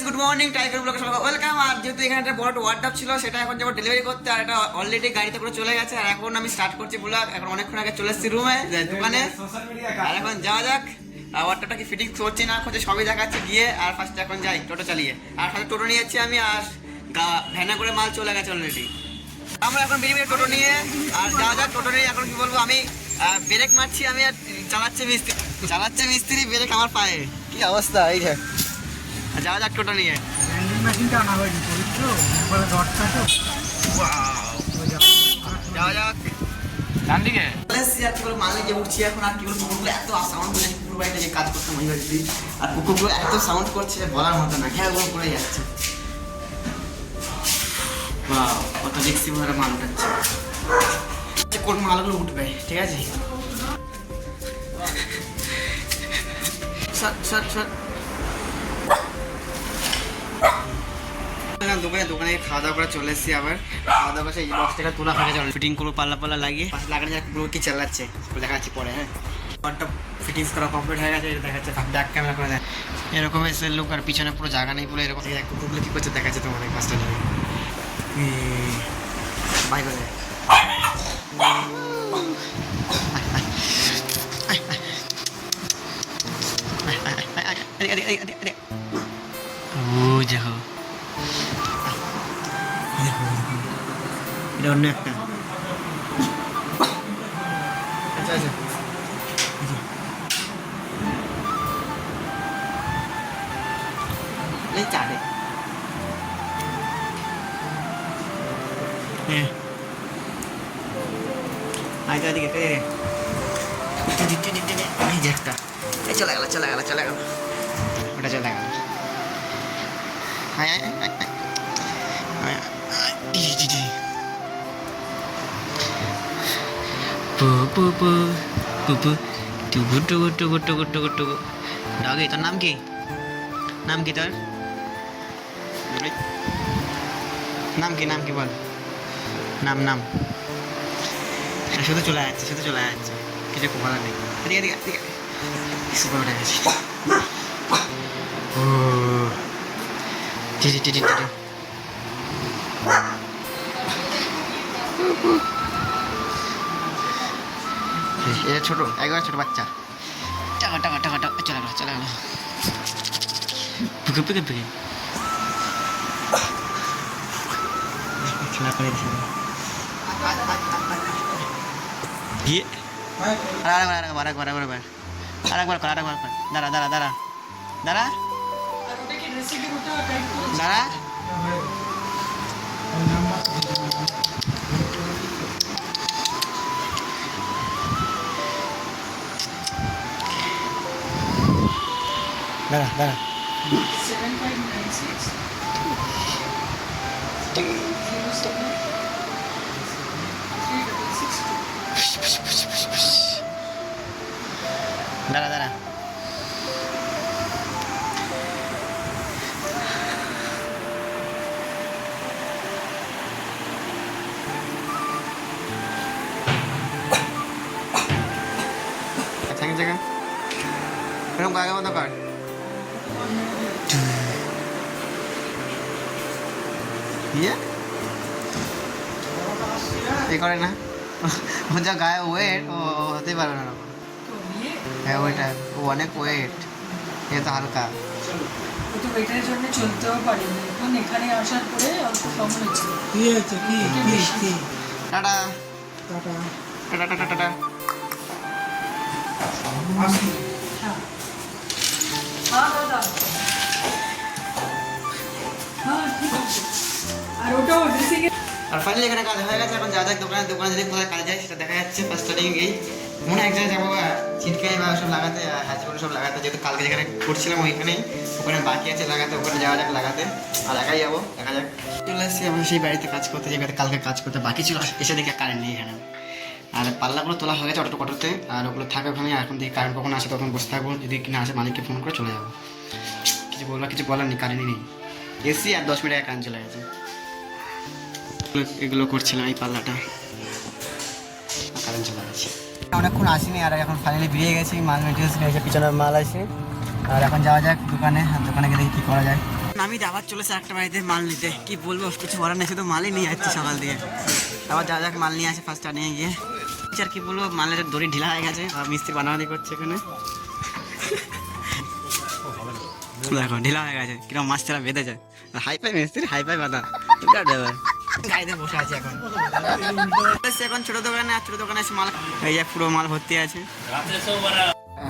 Good morning tiger ব্লগে সবাইকে welcome. আর যেহেতু এখানে একটা বড় ওয়ার্ডরোব ছিল সেটা এখন যাবো ডেলিভারি করতে, আর এটা অলরেডি গাড়িতে করে চলে গেছে। আর এখন আমি স্টার্ট করছি ব্লগ। এখন অনেকক্ষণ আগে চলে এসেছি রুমে দোকানে, আর এখন যাওয়া যাক। ওয়ার্ডরোবটা কি ফিটিং করছি না করছি সবই দেখাচ্ছি গিয়ে। আর ফার্স্ট এখন যাই টোটো চালিয়ে, আর সাথে টোটো নিয়ে যাচ্ছি আমি, আর ভ্যানে করে মাল চলে গেছে অলরেডি। আমরা এখন বেরিয়ে টোটো নিয়ে আর যাওয়া যাক। টোটো নিয়ে এখন কি বলবো, আমি ব্রেক মারছি আমি, আর চালাচ্ছে মিস্ত্রি ব্রেক আমার পায়ে। কি অবস্থা এই দেখ। যাওয়া যাক টোটো নিয়ে। যাওয়া যাক ডান দিকে। আর কি বলবো, মাল নিয়ে উঠছি এখন। আর কি বলবো, কুকুরগুলো এত সাউন্ড করছে, কুকুর বাড়িতে যে কাজ করতাম ওই বাড়িতে, আর কুকুরগুলো এত সাউন্ড করছে বলার মতো না, ঘ্যাঁ গুলো করে যাচ্ছে। কত দেখছি ওরা মাল উঠাচ্ছে, কোন মালগুলো উঠবে ঠিক আছে। দোকানে খাওয়া দাওয়া করে চলে এসেছি। আবার খাওয়া দাওয়া করে এই বক্স থেকে তোলা হয়ে গেছে, ফিটিং করবো পাল্লা লাগিয়ে পাশে লাগানো যায়। পুরো কি চালাচ্ছে দেখা যাচ্ছে পরে। হ্যাঁ, ঘরটা ফিটিংস করা কমপ্লিট হয়ে গেছে, দেখা যাচ্ছে ব্যাক ক্যামেরা করে দেয় এরকম এসে লোক, আর পিছনে পুরো জায়গা নেই পুরো এরকম। কুকুরগুলো কি করছে দেখা যাচ্ছে তোমাদের কাজটা নেই বাই করে। দেখো এটা অন্য একটা। আচ্ছা আচ্ছা এই চাটে হ্যাঁ আচ্ছা দিকে এই যে একটা চলে গেল ওটা চলে গেল। ডাগে তোর নাম কি? নাম কি তোর? নাম কি বল? নাম শুধু চলে যাচ্ছে কিছু বলার নেই। সুপার উঠে গেছে। এটা ছোট, একবার ছোট বাচ্চা। টাকা চলে গেল পুকে খেলা করে গিয়ে আরেকবার দাঁড়া। দাঁড়া জায়গা এরকম কাগজ মতো কর। এ করে না ও যা গায়ে ওয়েট, ও হতেই পারবে না। হ্যাঁ ওইটা ও অনেক ওয়েট, এ তো হালকা। চলতেও পারিনি, এখন এখানে আসার পরে অল্প কম হয়েছে। টাটা। আর ফাইনালি এখানে কাজ হয়ে গেছে। এখন যা যাক দোকানে যদি কোথায় কাজ যায় সেটা দেখা যাচ্ছে। ফার্স্ট স্টার্টিং এই মনে এক জায়গায় যাবো ছিটকাই বা সব লাগাতে, হ্যাচগুলো সব লাগাতে, যেহেতু কালকে যেখানে করছিলাম ওখানে বাকি আছে লাগাতে, ওখানে যাওয়া যাক লাগাতে। আর একাই যাবো, দেখা যাক। চলে এসেছি আমরা সেই বাড়িতে কাজ করতে, যে বাড়িতে কালকে কাজ করতে বাকি ছিল। এসে দেখি কারেন্ট নেই এখানে, আর পাল্লাগুলো তোলা হয়ে গেছে অটোতে, আর ওগুলো থাকে ওখানে। এখন দেখি কারেন্ট কখন আসে তখন বসে থাকবো, যদি কিনা আসে মালিককে ফোন করে চলে যাবো। কিছু বলার নেই, কারেন্টই নেই। এসি আর 10 মিনিট কারেন্ট চলে গেছে। এগুলো করছিলাম এই পাল্লাটা, কারেন্ট চলে গেছে। অনেকক্ষণ আসিনি, আর এখন ফাইনালি বেরিয়ে গেছি। মাল মেটেরিয়ালস নিয়ে পিছনের মাল আছে, আর এখন যাওয়া যাক দোকানে, আর দোকানে গিয়ে দেখি কি করা যায়। আমি আবার চলেছে একটা বাড়িতে মাল নিতে, কি বলবো কিছু করার নেই, শুধু মালই নিয়ে যাচ্ছি সকাল দিয়ে। আবার যাওয়া যাক মাল নিয়ে আসে ফার্স্ট নিয়ে গিয়ে। আর কি বলবো, মালের দড়ি ঢিলা হয়ে গেছে আর মিস্ত্রি বানাবানি করছে এখানে। দেখো ঢিলা হয়ে গেছে, কিরকম মাছ ছাড়া বেঁধে যায়। হাই পাই মিস্ত্রি, হাই পাই বাঁধা। গাড়িতে বসে আছে এখন। এখন ছোট দোকানে, আর ছোট দোকানে এসে মাল, এই যে পুরো মাল ভর্তি আছে।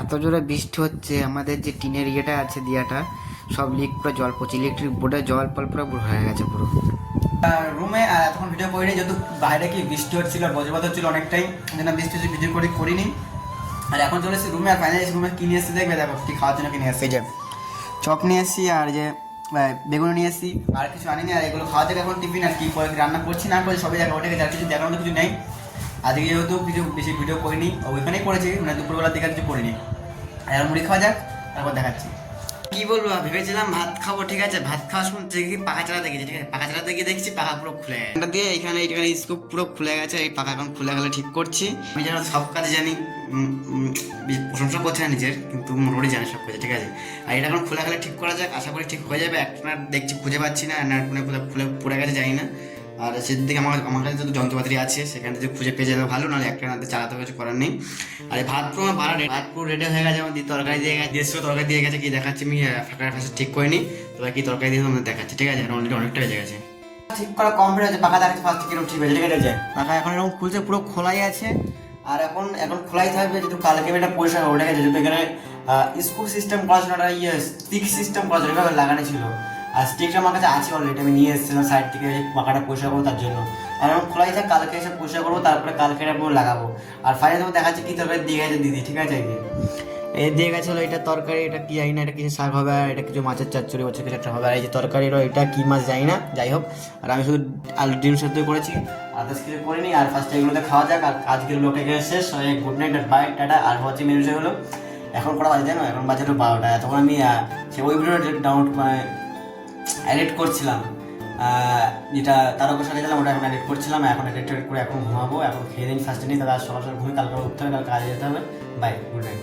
এত জোরে বৃষ্টি হচ্ছে, আমাদের যে টিনের ইয়েটা আছে দিয়াটা সব লিক করে জল পড়ছে, ইলেকট্রিক বোর্ডে জল ফল পুরো হয়ে গেছে পুরো রুমে। আর এখন ভিডিও করিনি যেহেতু বাইরে কি বৃষ্টি হচ্ছিল, বজ্রপাত হচ্ছিল অনেকটাই, যেন বৃষ্টি হচ্ছে ভিডিও করিনি। আর এখন চলে এসেছি রুমে, আর ফাইনালি রুমে কিনে এসেছি, দেখবে দেখো কি খাওয়ার জন্য কিনে এসেছি। যে চপ নিয়ে এসেছি আর যে বেগুন নিয়ে এসেছি, আর কিছু আনিনি। আর এগুলো খাওয়া থেকে এখন টিফিন, আর কি রান্না করছি না করছি সবই দেখা ওঠে গেছে, আর কিছু দেখার মতো কিছু নেই আজকে, যেহেতু কিছু বেশি ভিডিও করিনি, ওইখানেই করেছি, মানে দুপুরবেলার দিকে কিছু করিনি। আর মুড়ি খাওয়া যাক, তারপর দেখাচ্ছি। কি বলবো, ভেবেছিলাম ভাত খাবো, ঠিক আছে, ভাত খাওয়ার সময় দেখি পাখা চালাতে গেছি, ঠিক আছে, পাখা চালাতে গিয়ে দেখছি পাখা পুরো খুলে গেছে। এটা দিয়ে এখানে স্কুপ পুরো খুলে গেছে, এই পাখা এখন খুলে গেলে ঠিক করছি। আমি যেন সব কাজ জানি, প্রশংসা করছি না নিজের, কিন্তু মোটামুটি জানি সব কাজে, ঠিক আছে। আর এটা এখন খুলে গেলে ঠিক করা যাক, আশা করি ঠিক হয়ে যাবে। একটা দেখছি খুঁজে পাচ্ছি না, খুলে পড়ে গেছে জানি না। আর সেদিকে আমার কাছে যত যন্ত্রপাতি আছে সেখান থেকে খুঁজে পেয়ে যাবে ভালো, নাহলে একটা নাতে চালাতে কিছু করার নেই। আর এই ভাত পুরো ভাত পুরো রেডি হয়ে গেছে, আমার তরকারি দিয়ে গেছে, দেড়শো তরকারি দিয়ে গেছে, কি দেখাচ্ছি আমি ফাঁকা ফাঁসে ঠিক করিনি, তবে কি তরকারি দিয়ে তোমাদের দেখাচ্ছি, ঠিক আছে। অলরেডি অনেকটা হয়ে গেছে, ঠিক করা কমপ্লিট হয়েছে, পাখা দেখাচ্ছে ফার্স্ট কিরকম ঠিক হয়েছে, ঠিক আছে। পাখা এখন এরকম খুলছে, পুরো খোলাই আছে। আর এখন খোলাই থাকবে, যেহেতু কালকে এটা পরিষ্কার ওঠে গেছে, যেহেতু এখানে স্কুল সিস্টেম করা ছিল, একটা স্টিক সিস্টেম করা ছিল, এভাবে লাগানো ছিল। আর স্টিকটা আমার কাছে আছে অলরেডি, আমি নিয়ে এসেছিলাম সাইড থেকে পাখাটা পরিষ্কার করবো তার জন্য। আর এখন খোলাই থাক, কালকে এসে পরিষ্কার করবো, তারপরে কালকে এটা পুরো লাগাবো। আর ফাইনালি তোমার দেখাচ্ছি কি তরকারি দিয়ে গেছে দিদি, ঠিক আছে। এই দিয়ে গেছিলো এটা তরকারি, এটা কি জানি না, এটা কিছু শাক হবে, আর এটা কিছু মাছের চচ্চড়ি হচ্ছে, কিছু একটা হবে। আর এই যে তরকারিরও এটা কি মাছ জানি না, যাই হোক। আর আমি শুধু আলু ডিম সেদ্ধ করেছি, আদার্স কিছু করিনি। আর ফার্স্টে এগুলোতে খাওয়া যাক, আর আজকের লোক এখানে শেষ। গুড নাইট আর বাই, টাটা। আর হচ্ছে মেনুটা হলো এখন করা বাজে জানো, এখন বাজে হলো 12টা। তখন আমি সে ওই ভিডিওটা ডাউনলোড এডিট করছিলাম, যেটা তারকের সাথে গেলাম, ওটা এখন এডিট করছিলাম। এখন এডিট করে এখন ঘুমাবো, এখন খেয়ে দিন ফার্স্টে নিই, তাহলে সকাল সকাল ঘুমিয়ে কালকে উঠতে হবে, কালকে কাজে যেতে হবে। Bye, good night.